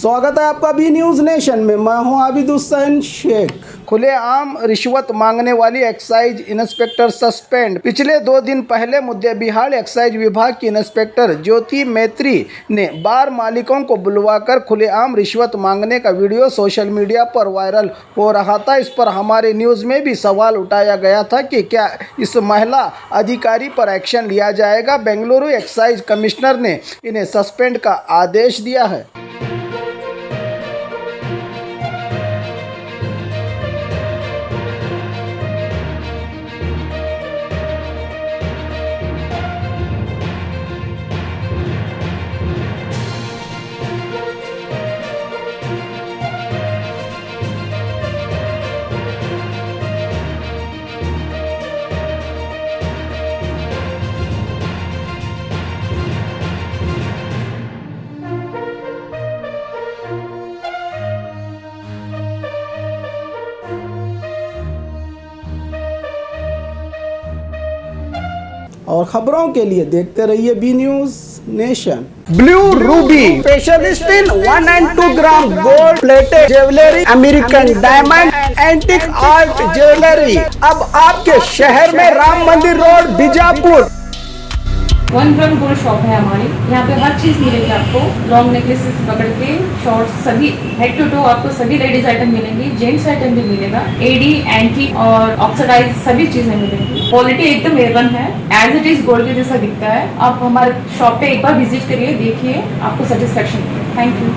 स्वागत है आपका बी न्यूज़ नेशन में। मैं हूं आबिद हुसैन शेख। खुलेआम रिश्वत मांगने वाली एक्साइज इंस्पेक्टर सस्पेंड। पिछले 2 दिन पहले मध्य बिहार एक्साइज विभाग की इंस्पेक्टर ज्योति मैत्री ने बार मालिकों को बुलवाकर खुलेआम रिश्वत मांगने का वीडियो सोशल मीडिया पर वायरल हो रहा था। इस पर हमारे न्यूज़ में भी सवाल उठाया गया था कि क्या इस महिला अधिकारी पर एक्शन लिया जाएगा। बेंगलुरु एक्साइज कमिश्नर ने इन्हें सस्पेंड का आदेश दिया है। और खबरों के लिए देखते रहिए B news nation. Blue ruby specialist in 1 and 2 gram gold plated jewellery, American diamond, antique art jewellery अब आपके शहर में, Ram Mandir road, Bijapur. 1 gram gold shop है हमारी। यहाँ पे हर चीज मिलेगी आपको, लॉन्ग नेकलेसेस पकड़ के शॉर्ट्स, सभी हेड टू टो आपको सभी लेडीज आइटम मिलेंगी, जेंट्स आइटम भी मिलेगा, एडी, एंटी और ऑक्सीडाइज सभी चीजें मिलेंगी। क्वालिटी एकदम A1 है, एज इट इज गोल्ड के जैसा दिखता है। आप हमारे शॉप पे एक बार विजिट करिए, देखिए, आपको सेटिस्फेक्शन मिलेगा। Thank you.